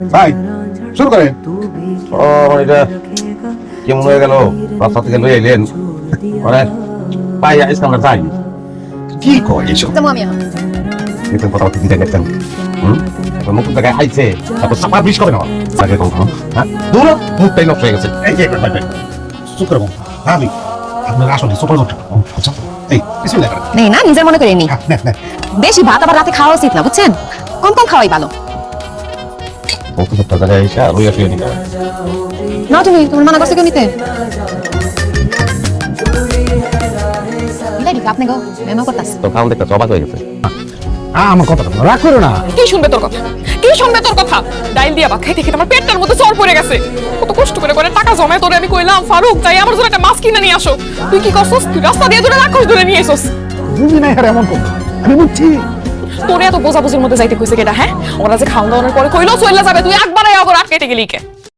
ভাই শুরু করেন। ও এটা কেমন হয়ে গেল? রাস্তা থেকে লই এলেন মানে পাই আইসা আমরা যাই কি কয় এসব? যাবো আমি এখন। কিন্তু কথা কি দিতে গেছেন নতুন জায়গায় আইছে তারপর চাপা বিষ করে না আগে কখনো হ্যাঁ দূর মুখটাই নষ্ট হয়ে গেছে। এই যে ভাই ভাই চুপ করে বল। ভাবি আপনার আসলে সুপার ডক্টর আচ্ছা এই বিসমিল্লাহ করেন। নেই না, নিজের মনে করে নি। হ্যাঁ নে বেশি ভাত আবার রাতে খাওয়া উচিত না, বুঝছেন? কম কম খাওয়াই ভালো। নতুন একটা জায়গায় এসে রইয়া শুয়ে নিতে হবে। না তুমি তোমার মানা করছে কেউ নিতে? লেডি আপনি গো মেমো করতাস। তো খাওয়ান দেখতে অবাক হয়ে গেছে। আমার কথাটা রাগ করো না। কি শুনবে তোর কথা? কি শুনবে তোর কথা? ডাইল দিয়া ভাত খাইতে খেতে আমার পেটটার মধ্যে চর পড়ে গেছে। কত কষ্ট করে করে টাকা জমায় তোরে আমি কইলাম ফারুক তাই আমার জন্য একটা মাছ কিনে নিয়ে আসো। তুই কি করছস? তুই রাস্তা দিয়ে ধরে রাক্ষস ধরে নিয়ে আইছস। বুঝি নাই আর এমন কথা আমি বুঝছি। তোরে এত বোঝাবুঝির মধ্যে যাইতে কইছে কেডা? হ্যাঁ ওরা যে খাওয়া দাওয়ার পরে কইলো চইলা যাবে, তুই একবারে আগর আটকেটে গেলি কে?